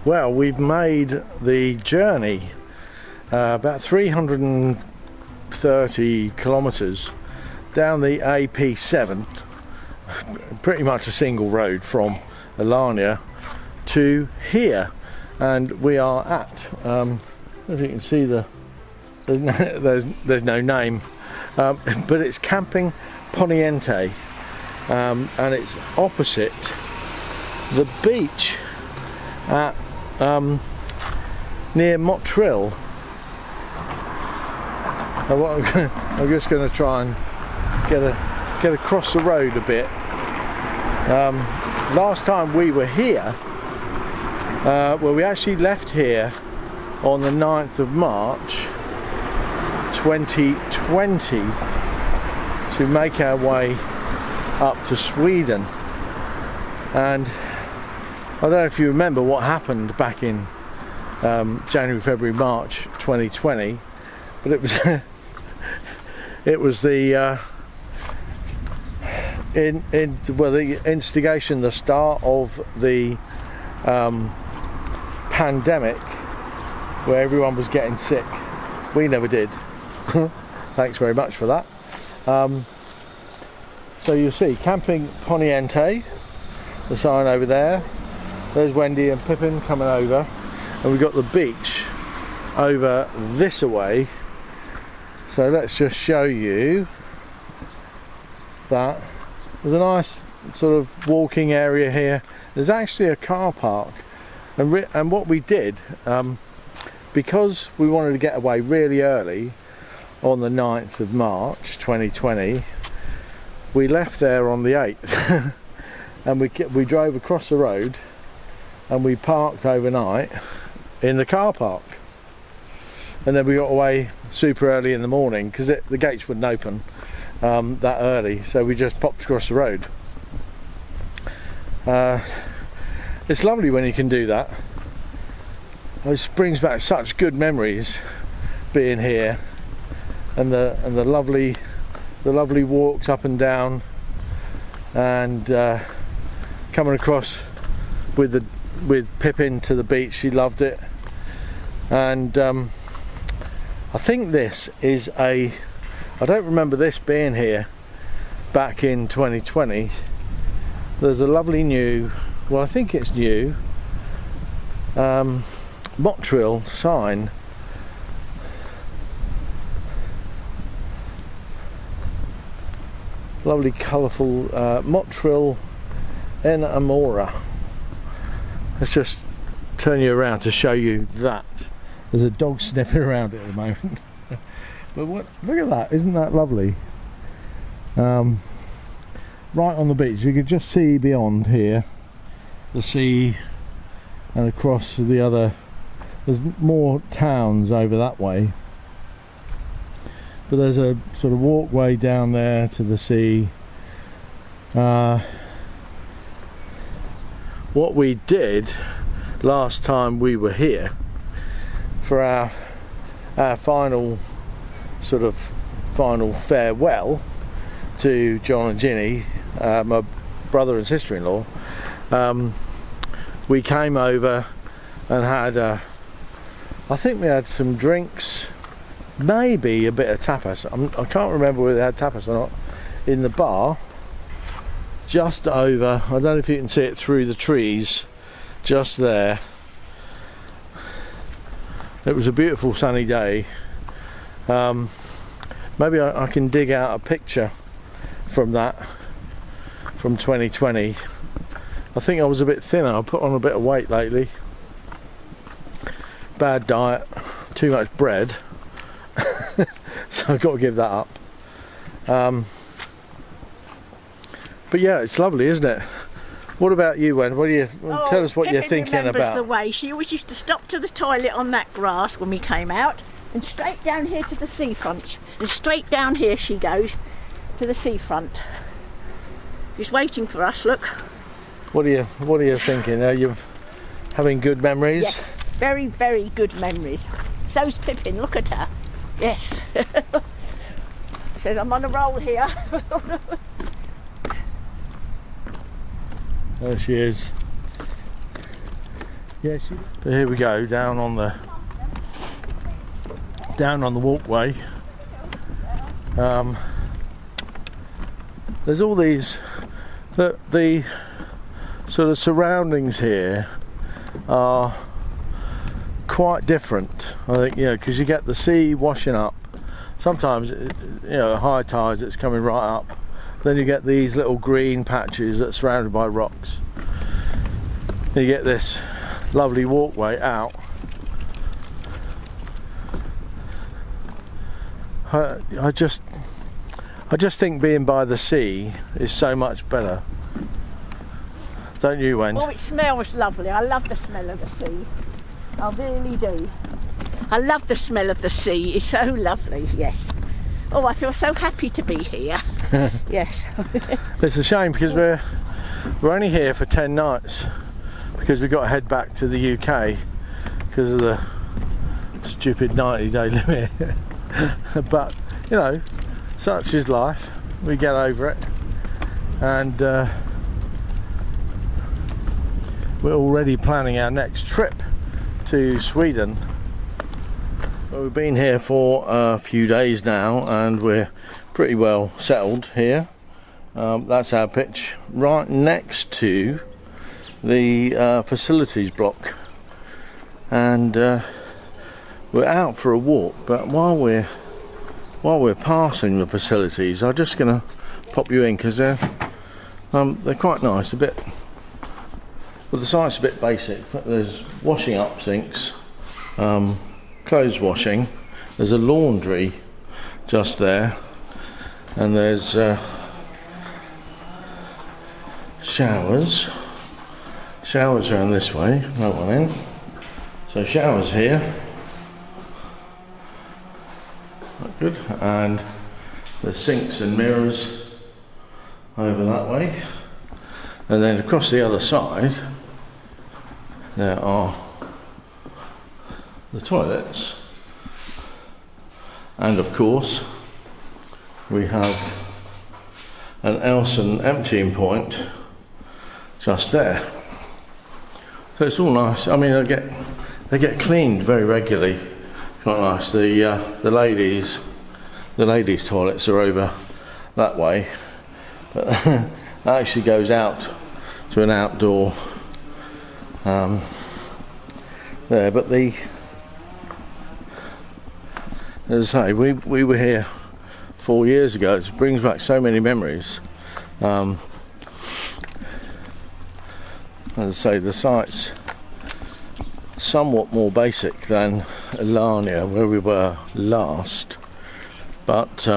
Well, we've made the journey about 330 kilometres down the AP7, pretty much a single road from Alania to here, and we are at, if you can see there's no name, but it's Camping Poniente, and it's opposite the beach at near Motril. I'm just going to try and get across the road a bit. Last time we were here, well, we actually left here on the 9th of March 2020 to make our way up to Sweden, and I don't know if you remember what happened back in January, February, March 2020, but it was it was the the instigation, the start of the pandemic, where everyone was getting sick. We never did. Thanks very much for that. So you'll see Camping Poniente, the sign over there. There's Wendy and Pippin coming over, and we've got the beach over this away. So let's just show you that. There's a nice sort of walking area here. There's actually a car park, and what we did, because we wanted to get away really early on the 9th of March 2020, we left there on the 8th and we drove across the road and we parked overnight in the car park, and then we got away super early in the morning because the gates wouldn't open that early, so we just popped across the road. It's lovely when you can do that. It brings back such good memories being here, and the lovely walks up and down, and coming across with Pippin to the beach. She loved it, and I think this is I don't remember this being here back in 2020. There's a lovely new, well, I think it's new, Motril sign. Lovely colourful Motril en Amora. Let's just turn you around to show you that. There's a dog sniffing around it at the moment. But look at that, isn't that lovely? Right on the beach, you can just see beyond here the sea, and across the other, there's more towns over that way, but there's a sort of walkway down there to the sea. What we did last time we were here for our final farewell to John and Ginny, my brother and sister-in-law, we came over and had I think we had some drinks, maybe a bit of tapas. I can't remember whether they had tapas or not, in the bar just over, I don't know if you can see it through the trees just there. It was a beautiful sunny day. Maybe I can dig out a picture from that, from 2020. I think I was a bit thinner. I put on a bit of weight lately. Bad diet, too much bread. So I've got to give that up. But yeah, it's lovely, isn't it? What about you, Wen? What do you tell us what you're thinking about? The way she always used to stop to the toilet on that grass when we came out, and straight down here to the seafront. And straight down here she goes to the seafront. She's waiting for us. Look. What are you thinking? Are you having good memories? Yes, very, very good memories. So's Pippin. Look at her. Yes. She says I'm on a roll here. There she is. Yes. So here we go down on the walkway. There's all these the sort of surroundings here are quite different, I think, because you get the sea washing up. Sometimes, high tides, it's coming right up. Then you get these little green patches that are surrounded by rocks. And you get this lovely walkway out. I just think being by the sea is so much better. Don't you, Wen? Oh, it smells lovely. I love the smell of the sea. I really do. I love the smell of the sea. It's so lovely, yes. Oh, I feel so happy to be here. Yes. It's a shame because we're only here for 10 nights because we've got to head back to the UK because of the stupid 90-day limit. But, such is life. We get over it. And we're already planning our next trip to Sweden. Well, we've been here for a few days now and we're pretty well settled here. That's our pitch right next to the facilities block, and we're out for a walk. But while we're passing the facilities, I'm just gonna pop you in because they're quite nice. The site's a bit basic, but there's washing up sinks, clothes washing, there's a laundry just there, and there's showers around this way, no one in, so showers here, good, and there's sinks and mirrors over that way, and then across the other side there are the toilets, and of course we have an Elson emptying point just there. So it's all nice. I mean, they get cleaned very regularly. Quite nice. The ladies' toilets are over that way, but that actually goes out to an outdoor there. But as I say, we were here 4 years ago. It brings back so many memories. As I say, the site's somewhat more basic than Alania, where we were last, but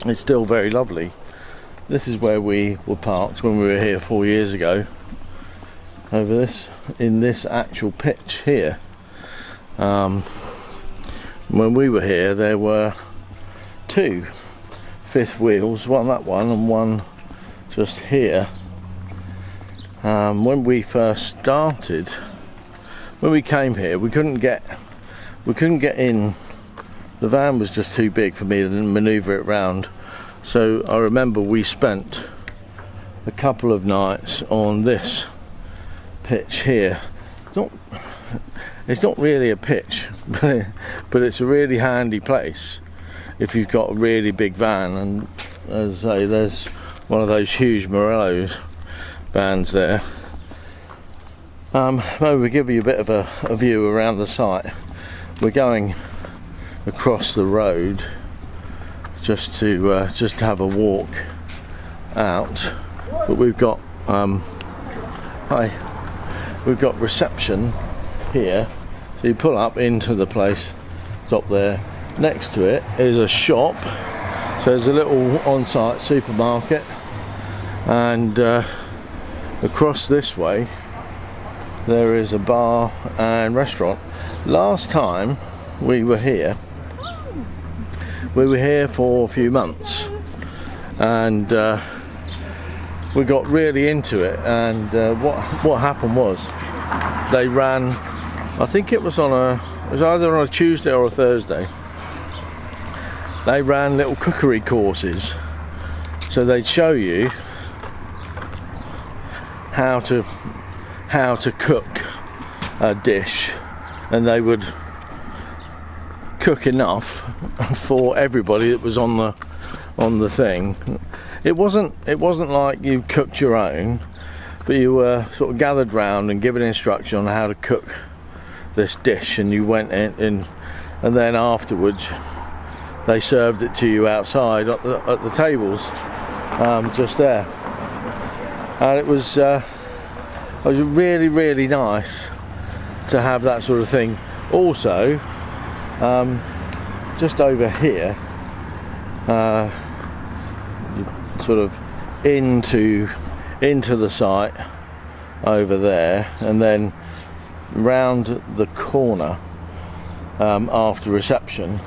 it's still very lovely. This is where we were parked when we were here 4 years ago, over this, in this actual pitch here. When we were here there were 2 fifth wheels, one that one and one just here. When we first started, when we came here, we couldn't get in. The van was just too big for me to manoeuvre it round. So I remember we spent a couple of nights on this pitch here. It's not really a pitch, but it's a really handy place if you've got a really big van. And as I say, there's one of those huge Morello's vans there. Maybe we'll give you a bit of a view around the site. We're going across the road just to have a walk out, but we've got we've got reception here, so you pull up into the place. Top there, next to it is a shop, so there's a little on-site supermarket, and across this way there is a bar and restaurant. Last time we were here for a few months, and we got really into it, and what happened was they ran, I think it was either on a Tuesday or a Thursday, they ran little cookery courses, so they'd show you how to how to cook a dish, and they would cook enough for everybody that was on the thing. It wasn't like you cooked your own, but you were sort of gathered round and given instruction on how to cook this dish, and you went in and then afterwards they served it to you outside at the tables, just there. And it was really, really nice to have that sort of thing. Also, just over here, sort of into the site over there, and then round the corner, after reception,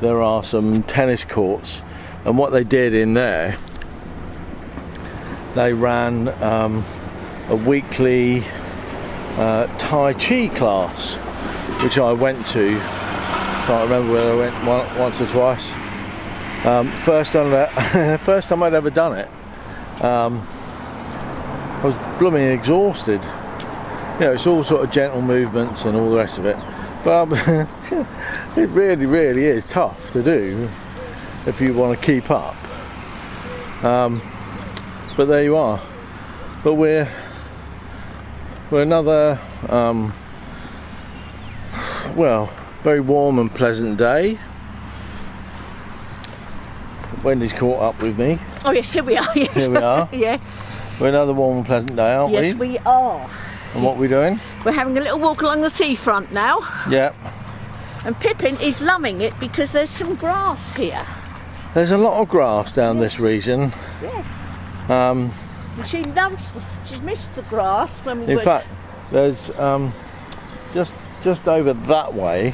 there are some tennis courts, and what they did in there, they ran a weekly Tai Chi class, which I went to. Can't remember whether I went once or twice. First time I'd ever done it. I was blooming exhausted. You know, it's all sort of gentle movements and all the rest of it, but it really, really is tough to do if you want to keep up. But there you are. But we're another very warm and pleasant day. Wendy's caught up with me. Oh yes, here we are. Yes. Here we are. Yeah. We're another warm and pleasant day, aren't we? Yes, we are. And what are we doing? We're having a little walk along the seafront now. Yep. And Pippin is loving it because there's some grass here. There's a lot of grass down this region. Yes. Um, And she's missed the grass when we in fact, there's just over that way.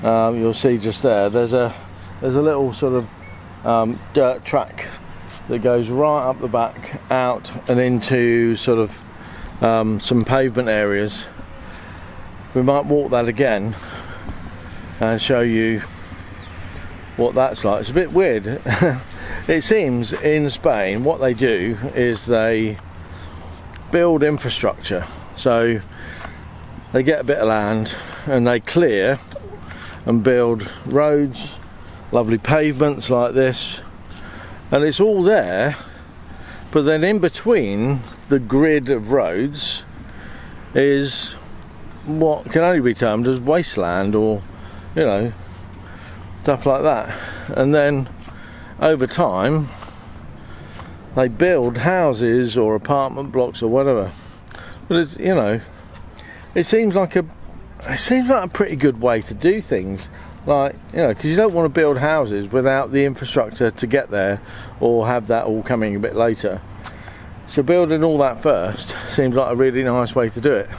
You'll see just there. There's a little sort of dirt track that goes right up the back, out and into sort of some pavement areas. We might walk that again and show you what that's like. It's a bit weird. It seems in Spain what they do is they build infrastructure. So they get a bit of land and they clear and build roads, lovely pavements like this, and it's all there, but then in between the grid of roads is what can only be termed as wasteland, or stuff like that. And then over time they build houses or apartment blocks or whatever. But it's, it seems like a pretty good way to do things, because you don't want to build houses without the infrastructure to get there, or have that all coming a bit later. So building all that first seems like a really nice way to do it.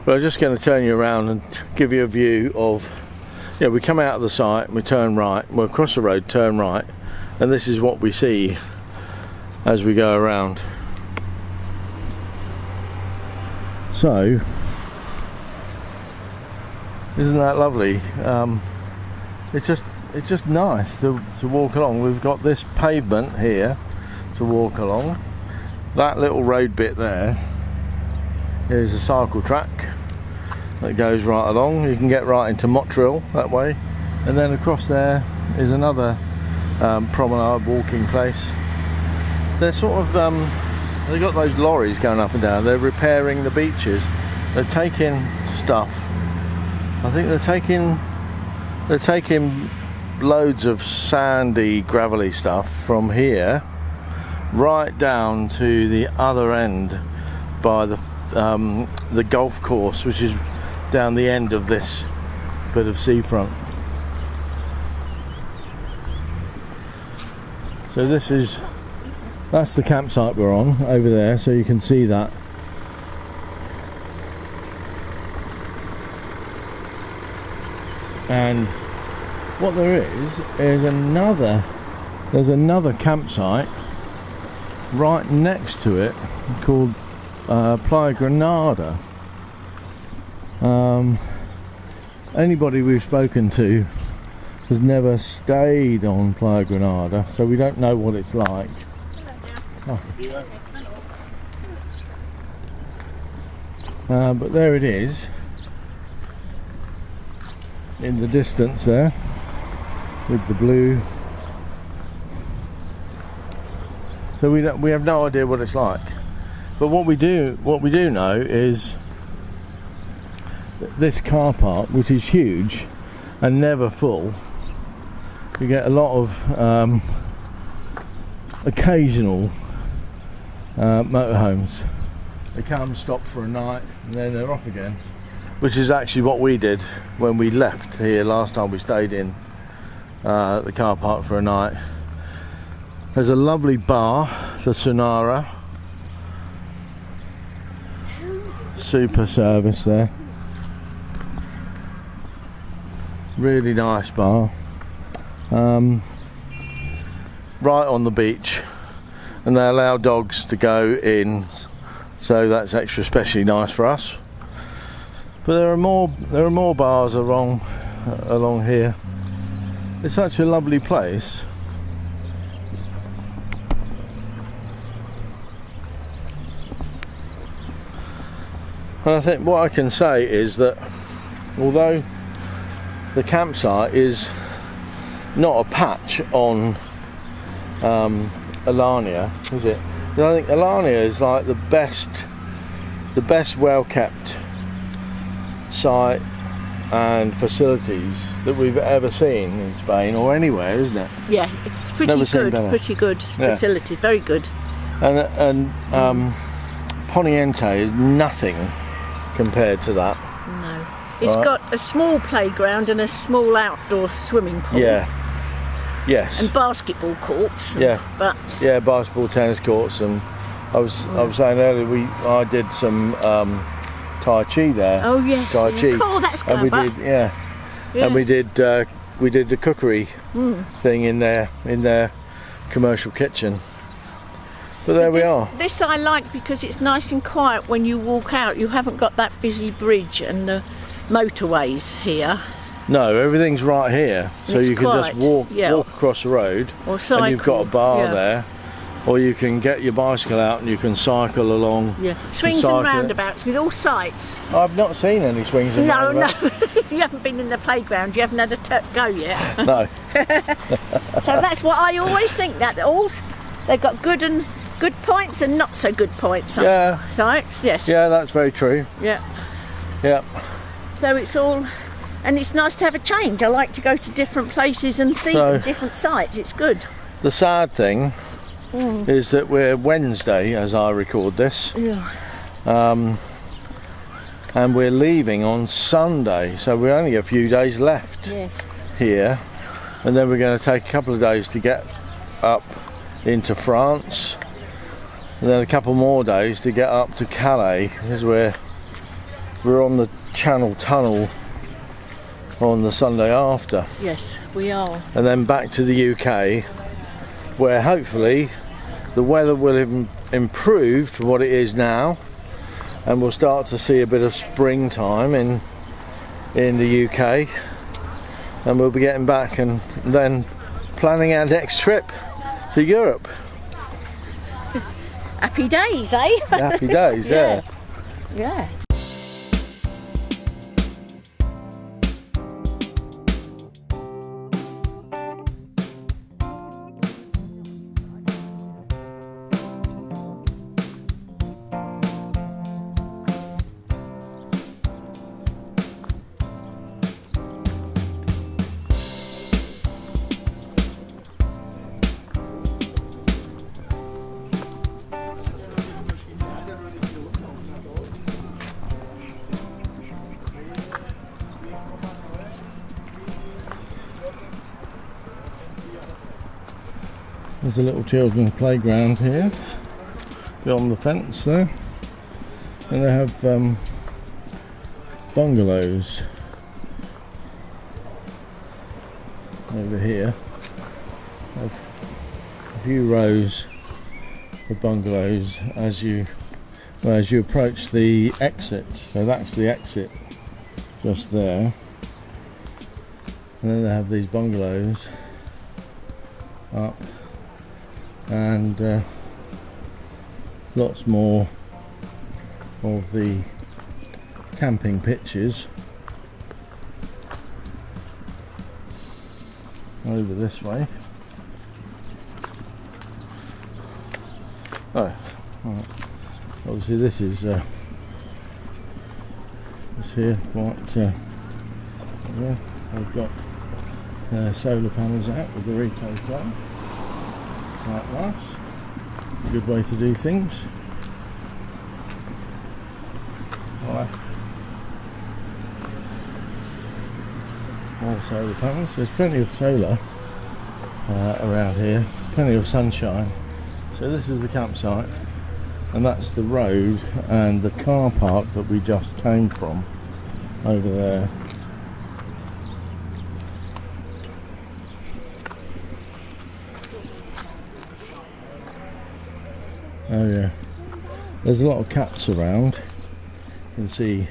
But I'm just going to turn you around and give you a view of, we come out of the site, we turn right, we'll cross the road, turn right, and this is what we see as we go around. So, isn't that lovely? It's just nice to walk along. We've got this pavement here to walk along. That little road bit there is a cycle track that goes right along. You can get right into Motril that way, and then across there is another promenade walking place. They're sort of they've got those lorries going up and down. They're repairing the beaches. They're taking stuff. I think they're taking loads of sandy, gravelly stuff from here right down to the other end by the golf course, which is down the end of this bit of seafront. So that's the campsite we're on over there, so you can see that. And what there is there's another campsite right next to it called Playa Granada. Anybody we've spoken to has never stayed on Playa Granada, so we don't know what it's like. Oh. But there it is in the distance there with the blue. So we have no idea what it's like, but what we do know is that this car park, which is huge and never full, you get a lot of occasional motorhomes. They come, stop for a night, and then they're off again, which is actually what we did when we left here last time. We stayed in the car park for a night. There's a lovely bar, the Sonara. Super service there. Really nice bar. Right on the beach, and they allow dogs to go in, so that's extra especially nice for us. But there are more bars along here. It's such a lovely place. And I think what I can say is that although the campsite is not a patch on Alania, is it? I think Alania is like the best well kept site and facilities that we've ever seen in Spain or anywhere, isn't it? Yeah, it's pretty good facility, very good. And Poniente is nothing compared to that. No, it's got a small playground and a small outdoor swimming pool. Yeah. Yes. And basketball courts. Yeah. But yeah, basketball, tennis courts, and I was saying earlier I did some Tai Chi there. Oh yes. Tai Chi. Oh, that's good. And we did and we did the cookery thing in their commercial kitchen. But there we are. This I like because it's nice and quiet when you walk out. You haven't got that busy bridge and the motorways here. No, everything's right here, so you can just walk across the road, or cycle, and you've got a bar there, or you can get your bicycle out and you can cycle along. Yeah, swings and roundabouts with all sights. I've not seen any swings and roundabouts. No, you haven't been in the playground. You haven't had a go yet. No. So that's what I always think, that they've got good points and not so good points. Yeah. Sites, yes. Yeah, that's very true. Yeah. Yeah. So it's all. And it's nice to have a change. I like to go to different places and see different sites. It's good. The sad thing is that we're Wednesday as I record this. Yeah. And we're leaving on Sunday, so we're only a few days left here. And then we're going to take a couple of days to get up into France. And then a couple more days to get up to Calais, because we're on the Channel Tunnel on the Sunday after. Yes, we are. And then back to the UK, where hopefully the weather will have improved from what it is now, and we'll start to see a bit of springtime in the UK, and we'll be getting back and then planning our next trip to Europe. Happy days, eh? Happy days, yeah. Yeah. There's a little children's playground here, beyond the fence there, and they have bungalows over here. Have a few rows of bungalows as you approach the exit. So that's the exit, just there, and then they have these bungalows up. And lots more of the camping pitches over this way. Oh, right. Obviously this is this here quite yeah, I've got solar panels out with the Rico flow. Quite nice. Good way to do things. Right. More solar panels. There's plenty of solar around here. Plenty of sunshine. So this is the campsite, and that's the road and the car park that we just came from over there. Oh yeah, there's a lot of cats around. You can see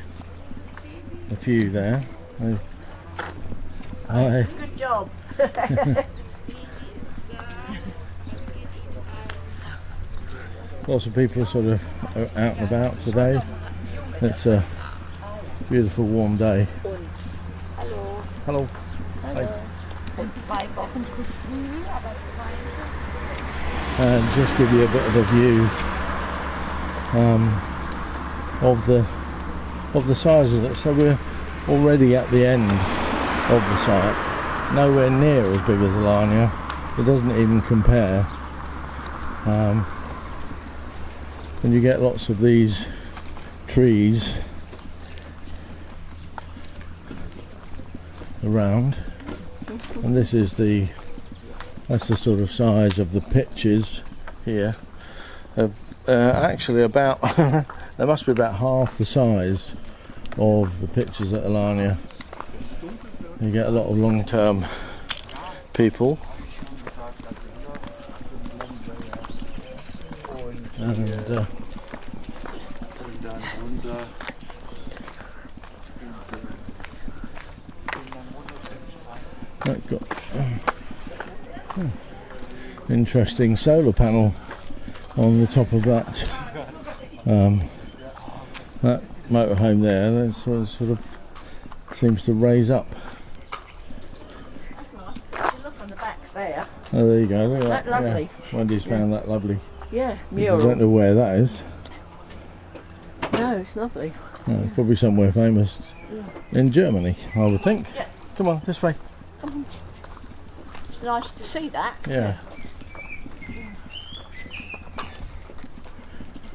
a few there. Oh. Hi. Good job. Lots of people are sort of out and about today. It's a beautiful warm day. Hello. Hello. Hello. In 2 Wochen zu früh, aber And just give you a bit of a view of the size of it. So we're already at the end of the site, nowhere near as big as Alania. It doesn't even compare. And you get lots of these trees around, and this is that's the sort of size of the pitches here. Actually about there must be about half the size of the pitches at Alania. You get a lot of long-term people, and I've got interesting solar panel on the top of that that motorhome there. That sort of seems to raise up. that's nice. Look on the back there. Oh, there you go. Look at That lovely. Yeah. Wendy's found that lovely. Yeah, I mural. don't know where that is. No, it's lovely. No, it's probably somewhere famous in Germany, I would think. Yeah. Come on, this way. It's nice to see that. Yeah.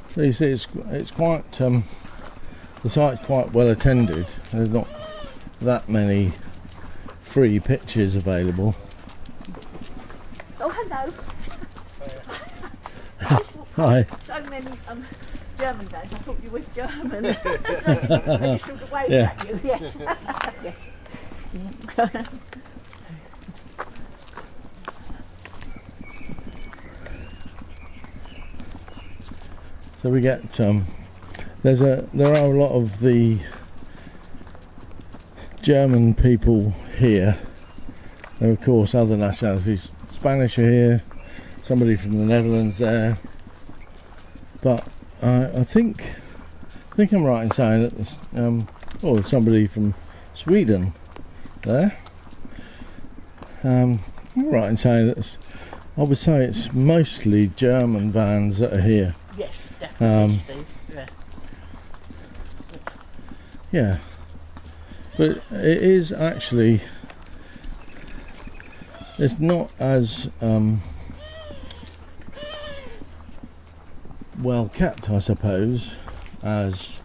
So you see, it's quite the site's quite well attended. There's not that many free pitches available. Oh, hello. Hi. So many German days. I thought you were German. I just sort of waved Yeah. at you. Yes. Yes. So we get there are a lot of the German people here. And of course other nationalities. Spanish are here, somebody from the Netherlands there. But I think I'm right in saying that there's somebody from Sweden there. I'm right in saying that I would say it's mostly German vans that are here. Yes, definitely, Steve. Yeah. Yeah, but it is actually, it's not as well kept, I suppose, as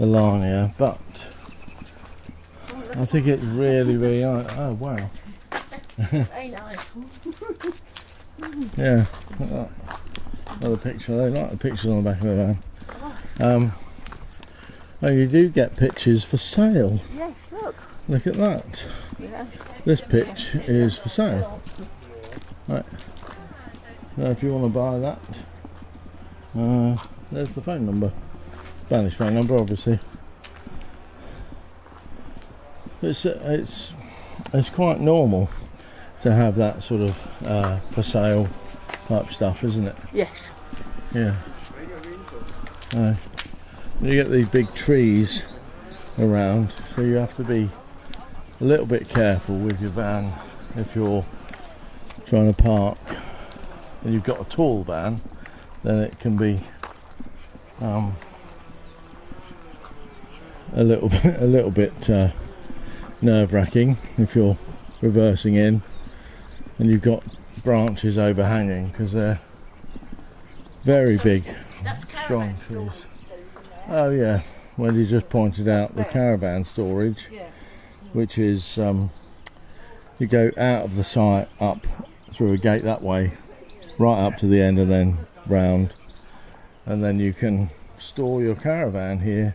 Alania, but I think it's really, really nice. Oh wow. Very nice. Yeah, look at that. Another picture. They like the pictures on the back of the van. And you do get pictures for sale. Yes, look. Look at that. Yeah. This pitch is for sale. Right. Now if you want to buy that, there's the phone number. Spanish phone number, obviously. It's quite normal to have that sort of for sale type stuff, isn't it? Yes. Yeah. You get these big trees around, so you have to be a little bit careful with your van if you're trying to park and you've got a tall van. Then it can be a little bit nerve-wracking if you're reversing in and you've got branches overhanging, because they're very big, strong trees. Oh yeah, well, you just pointed out the caravan storage, which is you go out of the site up through a gate that way, right up to the end, and then round, and then you can store your caravan here.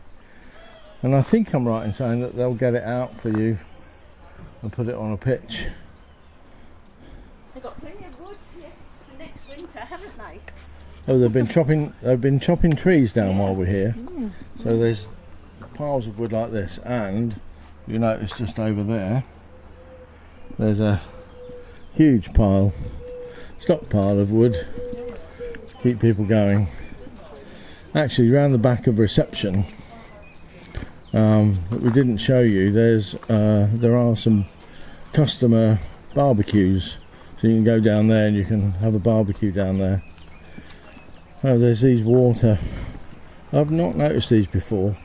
And I think I'm right in saying that they'll get it out for you and put it on a pitch. They've got plenty of wood here for next winter, haven't they? Oh, they've been chopping trees down while we're here. So there's piles of wood like this, and you notice just over there there's a huge stockpile of wood to keep people going. Actually, round the back of reception, that we didn't show you, there are some customer barbecues, so you can go down there and you can have a barbecue down there. Oh, there's these water. I've not noticed these before.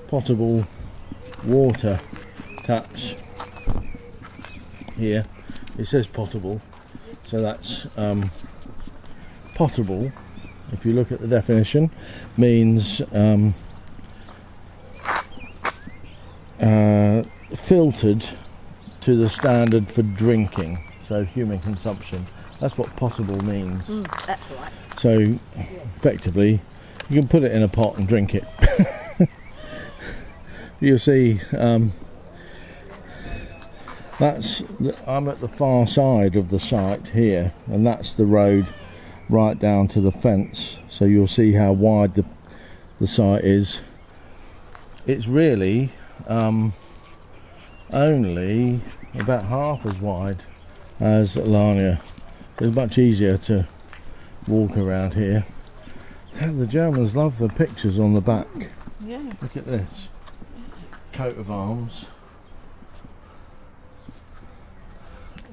Potable water taps here. It says potable, so that's potable, if you look at the definition, means filtered to the standard for drinking, so human consumption. That's what potable means. That's right. So effectively you can put it in a pot and drink it. You'll see, I'm at the far side of the site here, and that's the road right down to the fence, so you'll see how wide the site is. It's really only about half as wide as Alania. It's much easier to walk around here. The Germans love the pictures on the back. Yeah. Look at this. Coat of arms.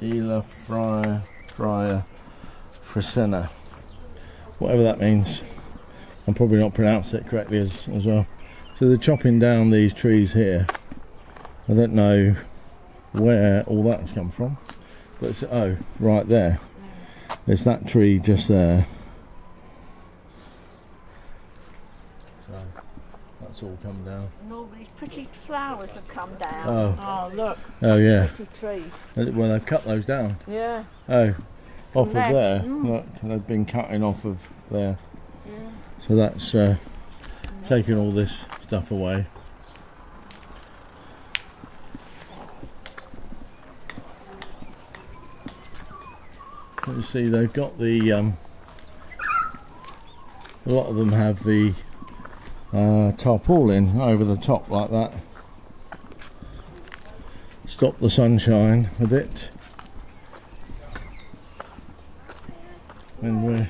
Ila Freya Frisena. Whatever that means. I'm probably not pronouncing it correctly as well. So they're chopping down these trees here. I don't know where all that's come from. But it's, oh, right there. There's that tree just there. So that's all come down. And all these pretty flowers have come down. Oh, look. Oh yeah. Pretty trees. Well, they've cut those down. Yeah. Oh, off of there. there. Look, they've been cutting off of there. Yeah. So that's taking all this stuff away. You see, they've got the a lot of them have the tarpaulin over the top like that. Stop the sunshine a bit. And we're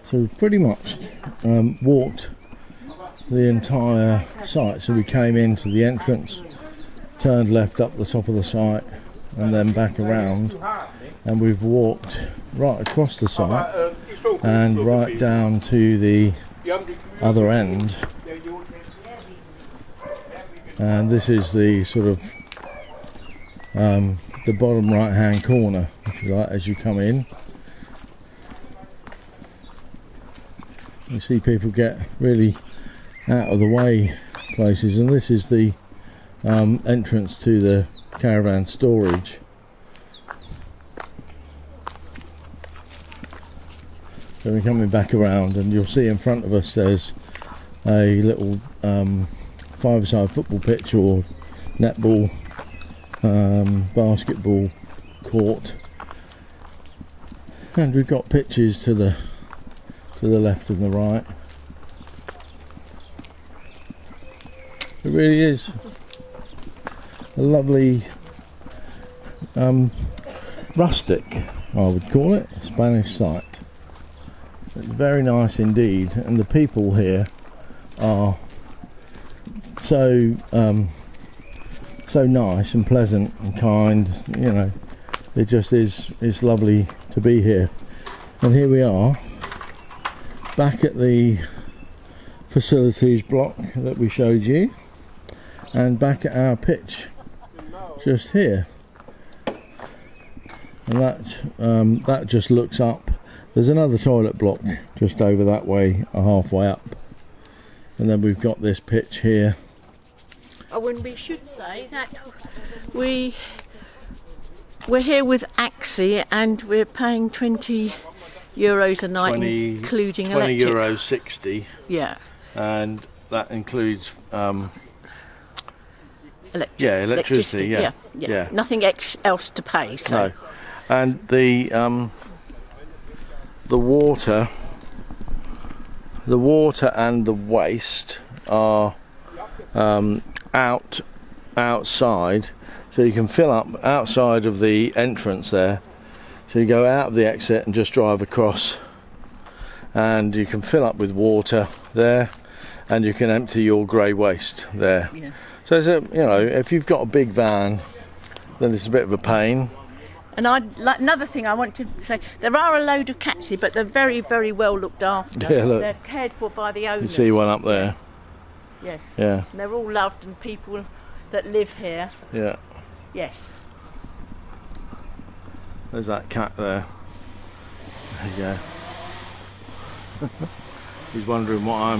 so we've pretty much walked the entire site. So we came into the entrance, turned left up the top of the site, and then back around, and we've walked right across the site and right down to the other end. And this is the sort of the bottom right hand corner, if you like, as you come in. You see people get really out of the way places, and this is the entrance to the caravan storage. So we're coming back around, and you'll see in front of us there's a little five-a-side football pitch or netball, basketball court, and we've got pitches to the left and the right. It really is a lovely rustic I would call it, a Spanish site. It's very nice indeed, and the people here are so so nice and pleasant and kind. You know, it just is. It's lovely to be here. And here we are, back at the facilities block that we showed you, and back at our pitch, just here. And that just looks up. There's another toilet block just over that way, halfway up, and then we've got this pitch here. Oh, and we should say that we're here with Axie, and we're paying €20 a night, including 20 electric. euros 60. Yeah. And that includes electricity. Yeah. Nothing else to pay. So. No. And the water and the waste are outside, so you can fill up outside of the entrance there. So you go out of the exit and just drive across, and you can fill up with water there, and you can empty your grey waste there. Yeah. So if you've got a big van, then it's a bit of a pain. And another thing I want to say, there are a load of cats here, but they're very, very well looked after. Yeah, look. They're cared for by the owners. You see one up there? Yes. Yeah. And they're all loved, and people that live here. Yeah. Yes. There's that cat there. There you go. He's wondering why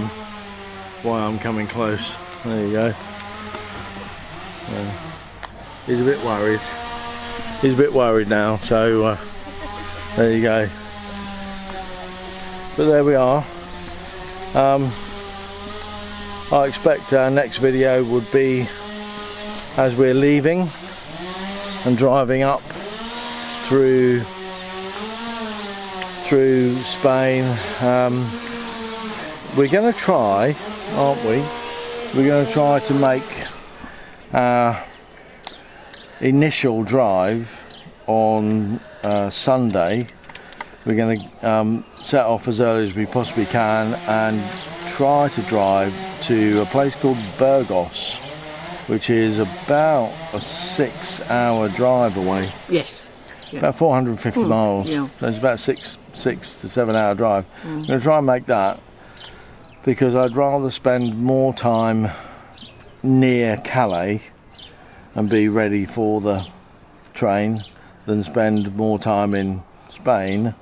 I'm coming close. There you go. Yeah. He's a bit worried. He's a bit worried now, so there you go. But there we are. I expect our next video would be as we're leaving and driving up through Spain. We're going to try, aren't we? We're going to try to make our initial drive on Sunday. We're going to set off as early as we possibly can and try to drive to a place called Burgos, which is about a 6-hour drive away. Yes. Yeah. About 450 miles. Yeah. So it's about 6 to 7 hour drive. I'm going to try and make that, because I'd rather spend more time near Calais and be ready for the train than spend more time in Spain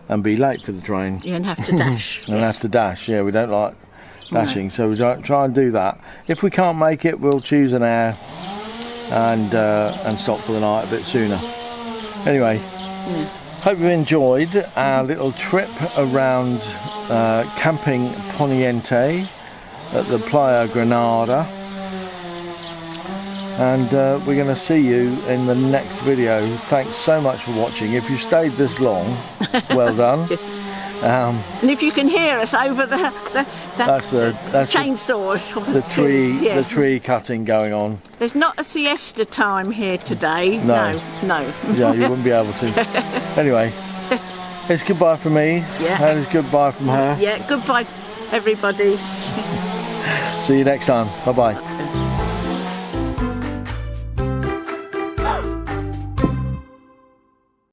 and be late for the train. Yeah, and have to dash. And have to dash. Yeah, we don't like dashing, so we don't try and do that. If we can't make it, we'll choose an hour and stop for the night a bit sooner. Anyway, hope you enjoyed our little trip around Camping Poniente at the Playa Granada. And we're going to see you in the next video. Thanks so much for watching. If you stayed this long, well done. And if you can hear us over that's chainsaws, the tree cutting going on. There's not a siesta time here today. No. Yeah, you wouldn't be able to. Anyway, it's goodbye from me. Yeah. And it's goodbye from her. Yeah, goodbye everybody. See you next time. Bye bye.